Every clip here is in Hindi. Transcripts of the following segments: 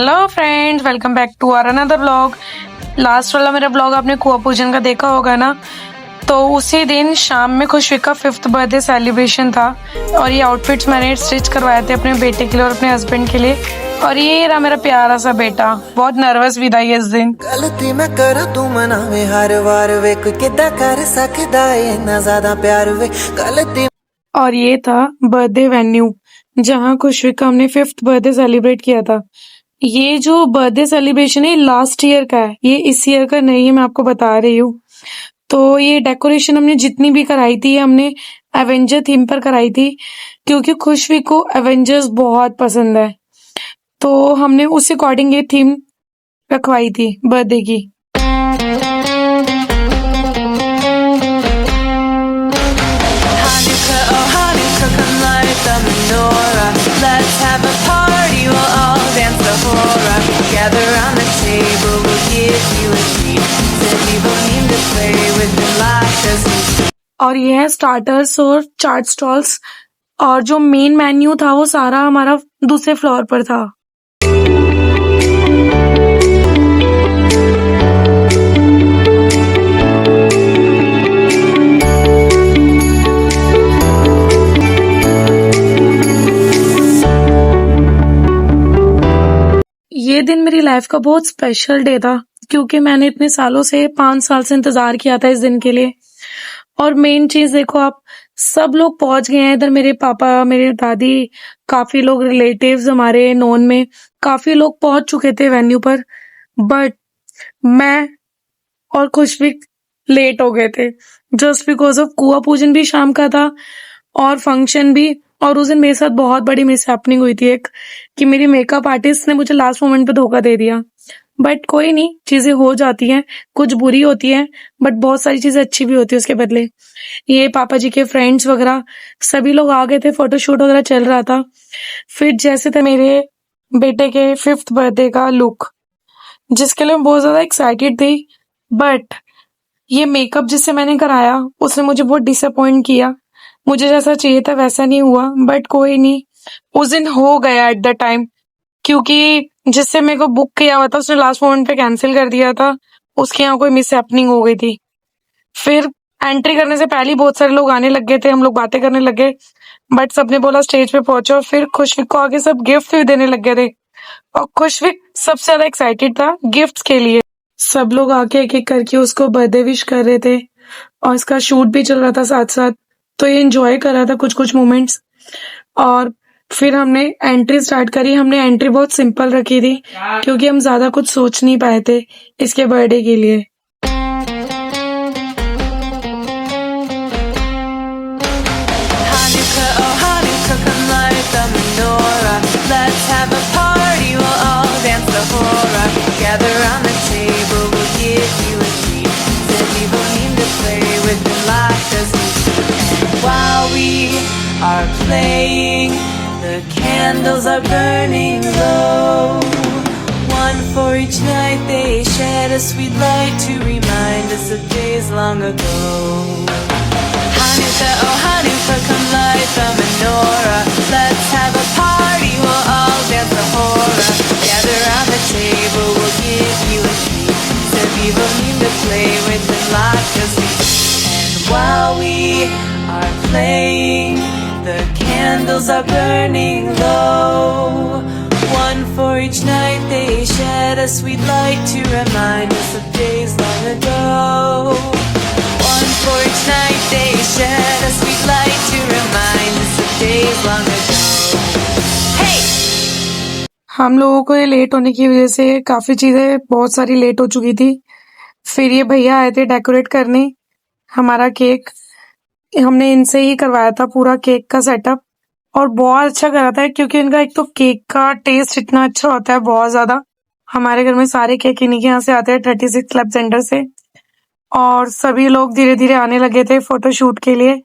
Hello friends, welcome back to our another blog. Last वाला मेरा ब्लॉग आपने कुआ पूजन का देखा होगा ना। तो उसी दिन शाम में खुशवी का 5th बर्थडे सेलिब्रेशन था और ये आउटफिट्स मैंने स्टिच करवाए थे अपने बेटे के लिए और अपने हस्बैंड के लिए। और ये रहा मेरा प्यारा सा बेटा, बहुत नर्वस भी था ये इस दिन। गलती मैं कर तू मनावे हर बार वे कोई किदा कर सकदा है इतना ज्यादा प्यार वे गलती। और ये था बर्थडे वेन्यू जहाँ खुशवी का हमने 5th बर्थडे सेलिब्रेट किया था। ये जो बर्थडे सेलिब्रेशन है लास्ट ईयर का है, ये इस ईयर का नहीं है, मैं आपको बता रही हूँ। तो ये डेकोरेशन हमने जितनी भी कराई थी हमने एवेंजर थीम पर कराई थी, क्योंकि खुशवी को एवेंजर्स बहुत पसंद है। तो हमने उस अकॉर्डिंग ये थीम रखवाई थी बर्थडे की। Hanukkah, oh Hanukkah, come light the menorah. Let's have a party, we'll all dance the hora. Gather around the table, we'll give you a treat. Said we will need to play with the light as we और ये है स्टार्टर्स और चाट स्टॉल्स, और जो मेन मेन्यू था वो सारा हमारा दूसरे फ्लोर पर था। ये दिन मेरी लाइफ का बहुत स्पेशल डे था, क्योंकि मैंने इतने सालों से 5 साल से इंतजार किया था इस दिन के लिए। और मेन चीज देखो, आप सब लोग पहुंच गए हैं इधर। मेरे पापा, मेरे दादी, काफी लोग रिलेटिव्स हमारे नोन में, काफी लोग पहुंच चुके थे वेन्यू पर। बट मैं और खुशबी लेट हो गए थे, जस्ट बिकॉज ऑफ कुआ पूजन भी शाम का था और फंक्शन भी। और उस दिन मेरे साथ बहुत बड़ी मिस हैपनिंग हुई थी एक, कि मेरी मेकअप आर्टिस्ट ने मुझे लास्ट मोमेंट पे धोखा दे दिया। बट कोई नहीं, चीजें हो जाती हैं, कुछ बुरी होती हैं बट बहुत सारी चीजें अच्छी भी होती है उसके बदले। ये पापा जी के फ्रेंड्स वगैरह सभी लोग आ गए थे, फोटोशूट वगैरह चल रहा था। फिर जैसे थे मेरे बेटे के 5th बर्थडे का लुक, जिसके लिए मैं बहुत ज्यादा एक्साइटेड थी। बट ये मेकअप जिससे मैंने कराया उसने मुझे बहुत डिसअपॉइंट किया। मुझे जैसा चाहिए था वैसा नहीं हुआ, बट कोई नहीं, उस दिन हो गया एट द टाइम, क्योंकि जिससे मेरे को बुक किया हुआ था उसने लास्ट मोमेंट पे कैंसिल कर दिया था। उसके यहाँ कोई मिस हैपनिंग हो गई थी। फिर एंट्री करने से पहले ही बहुत सारे लोग आने लग गए थे, हम लोग बातें करने लगे। बट सबने बोला स्टेज पे पहुंचो। फिर खुशविक को आगे सब गिफ्ट भी देने लग गए थे, और खुशविक सबसे ज्यादा एक्साइटेड था गिफ्ट्स के लिए। सब लोग आके एक एक करके उसको बर्थडे विश कर रहे थे, और इसका शूट भी चल रहा था साथ साथ। तो ये एंजॉय कर रहा था कुछ कुछ मोमेंट्स। और फिर हमने एंट्री स्टार्ट करी। हमने एंट्री बहुत सिंपल रखी थी, क्योंकि हम ज्यादा कुछ सोच नहीं पाए थे इसके बर्थडे के लिए। Hanukkah, oh Hanukkah, come light the menorah. Let's have a party, we'll all dance the hora. Gather around the table, we'll give you a treat. Said we will need to play with the light as we sleep. And while we are playing, the candles are burning low. One for each night they shed a sweet light to remind us of days long ago. Hanukkah, oh Hanukkah, come light the menorah. Let's have a party, we'll all dance the hora. Gather around the table, we'll give you a treat. Said we will need to play with the light as we. And while we are playing, the candles are burning low. One for each night they shed a sweet light to remind us of days long ago. One for each night they shed a sweet light to remind us of days long ago. Hey! हम लोगों को ये लेट होने की वजह से काफी चीजें बहुत सारी लेट हो चुकी थी। फिर ये भैया आए थे डेकोरेट करने हमारा केक। हमने इनसे ही करवाया था पूरा केक का सेटअप, और बहुत अच्छा करा था, क्योंकि इनका एक तो केक का टेस्ट इतना अच्छा होता है, बहुत ज्यादा। हमारे घर में सारे केक इन्हीं के यहाँ से आते हैं, 36 क्लब सेंटर से। और सभी लोग धीरे धीरे आने लगे थे फोटोशूट के लिए,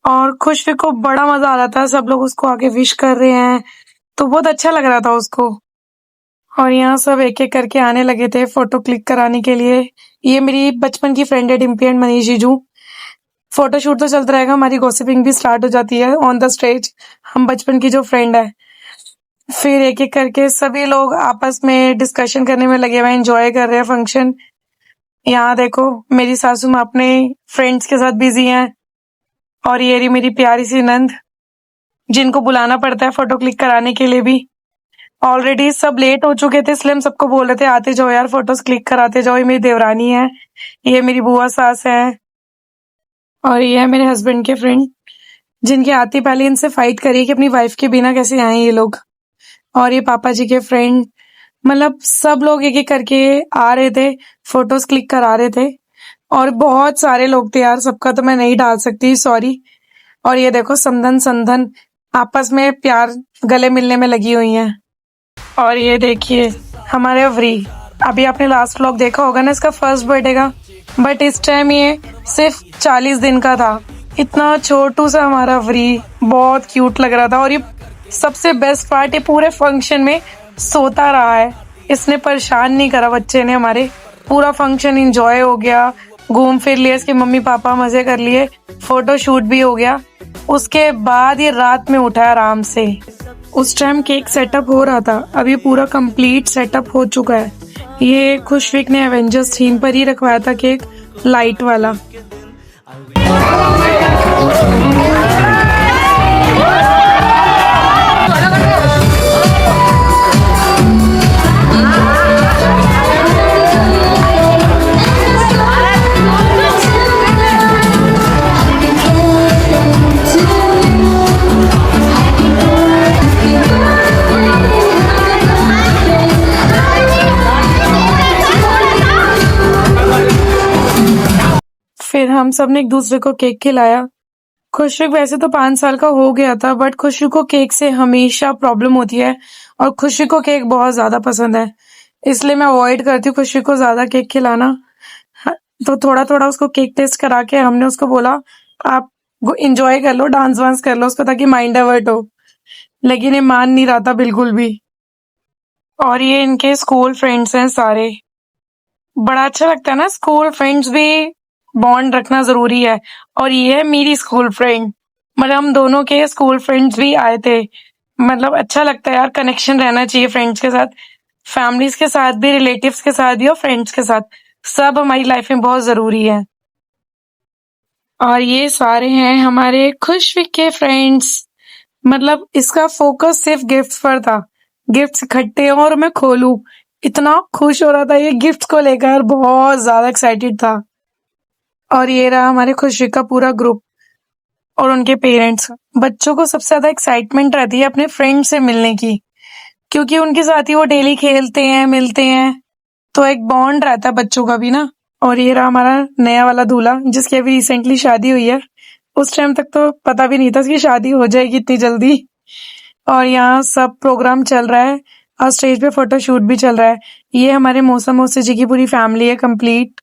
और खुशवी को बड़ा मजा आ रहा था। सब लोग उसको आके विश कर रहे हैं, तो बहुत अच्छा लग रहा था उसको। और यहाँ सब एक एक करके आने लगे थे फोटो क्लिक कराने के लिए। ये मेरी बचपन की फ्रेंड है डिम्पी एंड मनीष जीजू। फोटोशूट तो चलता रहेगा, हमारी गॉसिपिंग भी स्टार्ट हो जाती है ऑन द स्टेज। हम बचपन की जो फ्रेंड है, फिर एक एक करके सभी लोग आपस में डिस्कशन करने में लगे हुए हैं, एंजॉय कर रहे हैं फंक्शन। यहाँ देखो मेरी सासू माँ अपने फ्रेंड्स के साथ बिजी हैं, और ये रही मेरी प्यारी सी नंद, जिनको बुलाना पड़ता है फोटो क्लिक कराने के लिए भी। ऑलरेडी सब लेट हो चुके थे, इसलिए हम सबको बोल रहे थे आते जाओ यार, फोटोज क्लिक कराते जाओ। ये मेरी देवरानी है, ये मेरी बुआ सास है, और ये है मेरे हस्बैंड के फ्रेंड, जिनके आते ही पहले इनसे फाइट करी कि अपनी वाइफ के बिना कैसे आए ये लोग। और ये पापा जी के फ्रेंड, मतलब सब लोग एक एक करके आ रहे थे, फोटोज क्लिक करा रहे थे। और बहुत सारे लोग थे यार, सबका तो मैं नहीं डाल सकती, सॉरी। और ये देखो समधन संधन आपस में प्यार गले मिलने में लगी हुई हैं। और ये देखिए हमारे अवरी, अभी आपने लास्ट व्लॉग देखा होगा ना इसका फर्स्ट बर्थडे का, बट इस टाइम ये सिर्फ 40 दिन का था। इतना छोटू सा हमारा अवरी, बहुत क्यूट लग रहा था। और ये सबसे बेस्ट पार्ट, ये पूरे फंक्शन में सोता रहा है, इसने परेशान नहीं करा बच्चे ने हमारे। पूरा फंक्शन एंजॉय हो गया, घूम फिर लिया, इसके मम्मी पापा मजे कर लिए, फोटो शूट भी हो गया। उसके बाद ये रात में उठा आराम से। उस टाइम केक सेटअप हो रहा था, अभी पूरा कंप्लीट सेटअप हो चुका है। ये खुशविक ने एवेंजर्स थीम पर ही रखवाया था केक, लाइट वाला। फिर हम सब ने एक दूसरे को केक खिलाया। खुशबू वैसे तो 5 साल का हो गया था, बट खुशबू को केक से हमेशा प्रॉब्लम होती है, और खुशबू को केक बहुत ज्यादा पसंद है, इसलिए मैं अवॉइड करती हूँ खुशबू को ज्यादा केक खिलाना। तो थोड़ा थोड़ा उसको केक टेस्ट करा के हमने उसको बोला आप इंजॉय कर लो, डांस वांस कर लो उसको, ताकि माइंड डाइवर्ट हो। लेकिन ये मान नहीं रहा था बिल्कुल भी। और ये इनके स्कूल फ्रेंड्स हैं सारे। बड़ा अच्छा लगता है ना, स्कूल फ्रेंड्स भी बॉन्ड रखना जरूरी है। और ये है मेरी स्कूल फ्रेंड, मतलब हम दोनों के स्कूल फ्रेंड्स भी आए थे। मतलब अच्छा लगता है यार, कनेक्शन रहना चाहिए फ्रेंड्स के साथ, फैमिलीज के साथ भी, रिलेटिव्स के साथ भी, और फ्रेंड्स के साथ, सब हमारी लाइफ में बहुत जरूरी है। और ये सारे हैं हमारे खुशविक के फ्रेंड्स। मतलब इसका फोकस सिर्फ गिफ्ट पर था, गिफ्ट्स इकट्ठे हों और मैं खोलूं। इतना खुश हो रहा था ये गिफ्ट्स को लेकर, बहुत ज्यादा एक्साइटेड था। और ये रहा हमारे खुशी का पूरा ग्रुप और उनके पेरेंट्स। बच्चों को सबसे ज्यादा एक्साइटमेंट रहती है अपने फ्रेंड से मिलने की, क्योंकि उनके साथ ही वो डेली खेलते हैं, मिलते हैं, तो एक बॉन्ड रहता है बच्चों का भी ना। और ये रहा हमारा नया वाला दूल्हा, जिसकी अभी रिसेंटली शादी हुई है। उस टाइम तक तो पता भी नहीं था उसकी शादी हो जाएगी इतनी जल्दी। और यहाँ सब प्रोग्राम चल रहा है, और स्टेज पे फोटो शूट भी चल रहा है। ये हमारे मौसा मौसी जी की पूरी फैमिली है कंप्लीट।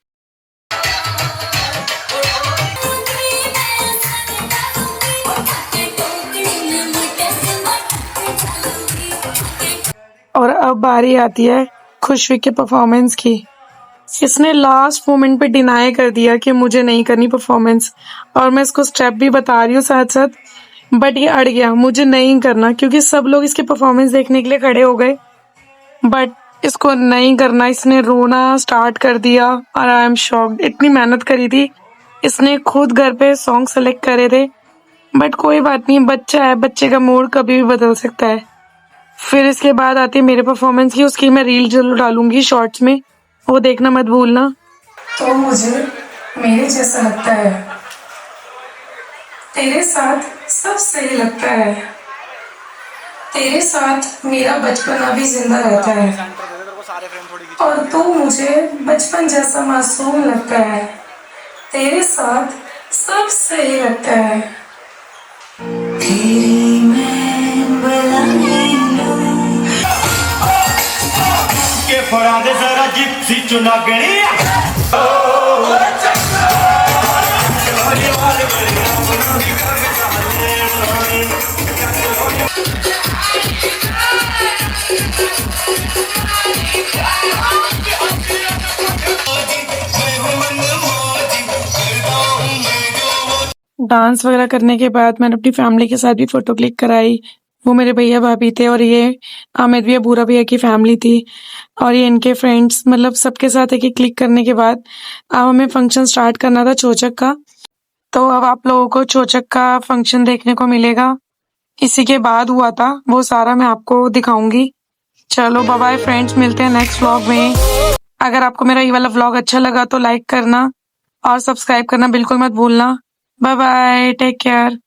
और अब बारी आती है खुशविक के परफॉर्मेंस की। इसने लास्ट मोमेंट पे डिनाई कर दिया कि मुझे नहीं करनी परफॉर्मेंस, और मैं इसको स्टेप भी बता रही हूँ साथ साथ, बट ये अड़ गया, मुझे नहीं करना, क्योंकि सब लोग इसकी परफॉर्मेंस देखने के लिए खड़े हो गए, बट इसको नहीं करना। इसने रोना स्टार्ट कर दिया, और आई एम शॉक्ड। इतनी मेहनत करी थी इसने, खुद घर पे सॉन्ग सेलेक्ट करे थे, बट कोई बात नहीं, बच्चा है, बच्चे का मूड कभी भी बदल सकता है। फिर इसके बाद आती है मेरे परफॉर्मेंस की, उसकी मैं रील जरूर डालूंगी शॉर्ट्स में, वो देखना मत भूलना। तो मुझे मेरे जैसा लगता है, तेरे साथ सब सही लगता है, तेरे साथ मेरा बचपना भी जिंदा रहता है, और तू मुझे बचपन जैसा मासूम लगता है, तेरे साथ सब सही लगता है। तेरी मैं बुलाने के फड़ा दे जरा जिप्सी चुना गणी। डांस वगैरह करने के बाद मैंने अपनी फैमिली के साथ भी फोटो क्लिक कराई, वो मेरे भैया भाभी थे और ये आमिर भैया बूरा भैया की फैमिली थी और ये इनके फ्रेंड्स, मतलब सबके साथ एक क्लिक करने के बाद अब हमें फंक्शन स्टार्ट करना था चोचक का। तो अब आप लोगों को चोचक का फंक्शन देखने को मिलेगा। इसी के बाद हुआ था वो सारा मैं आपको दिखाऊंगी। चलो बाय बाय फ्रेंड्स, मिलते हैं नेक्स्ट व्लॉग में। अगर आपको मेरा ये वाला व्लॉग अच्छा लगा तो लाइक करना और सब्सक्राइब करना बिल्कुल मत भूलना। Bye bye, take care.